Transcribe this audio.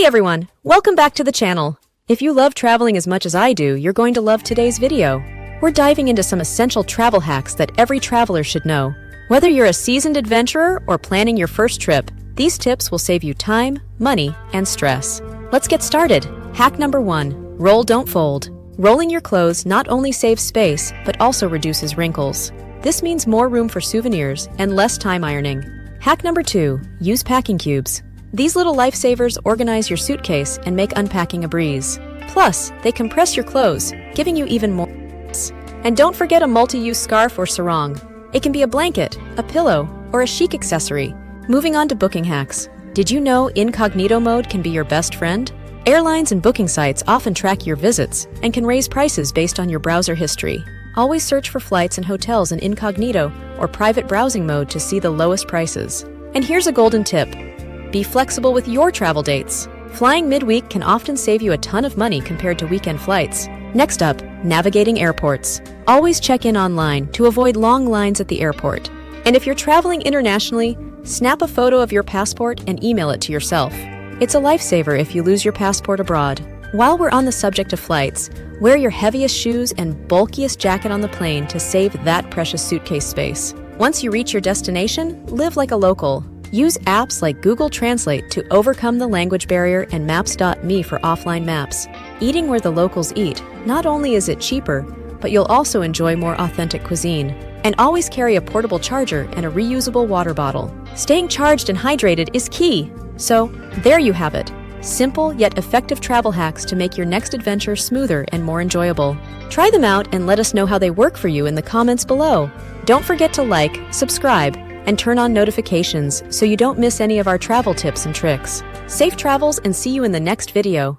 Hey everyone, welcome back to the channel. If you love traveling as much as I do, you're going to love today's video. We're diving into some essential travel hacks that every traveler should know. Whether you're a seasoned adventurer or planning your first trip, these tips will save you time, money, and stress. Let's get started. Hack number 1, roll don't fold. Rolling your clothes not only saves space, but also reduces wrinkles. This means more room for souvenirs and less time ironing. Hack number 2, use packing cubes. These little lifesavers organize your suitcase and make unpacking a breeze. Plus, they compress your clothes, giving you even more space. And don't forget a multi-use scarf or sarong. It can be a blanket, a pillow, or a chic accessory. Moving on to booking hacks. Did you know incognito mode can be your best friend? Airlines and booking sites often track your visits and can raise prices based on your browser history. Always search for flights and hotels in incognito or private browsing mode to see the lowest prices. And here's a golden tip. Be flexible with your travel dates. Flying midweek can often save you a ton of money compared to weekend flights. Next up, navigating airports. Always check in online to avoid long lines at the airport. And if you're traveling internationally, snap a photo of your passport and email it to yourself. It's a lifesaver if you lose your passport abroad. While we're on the subject of flights, wear your heaviest shoes and bulkiest jacket on the plane to save that precious suitcase space. Once you reach your destination, live like a local. Use apps like Google Translate to overcome the language barrier and Maps.me for offline maps. Eating where the locals eat, not only is it cheaper, but you'll also enjoy more authentic cuisine. And always carry a portable charger and a reusable water bottle. Staying charged and hydrated is key. So, there you have it. Simple yet effective travel hacks to make your next adventure smoother and more enjoyable. Try them out and let us know how they work for you in the comments below. Don't forget to like, subscribe, and turn on notifications so you don't miss any of our travel tips and tricks. Safe travels and see you in the next video.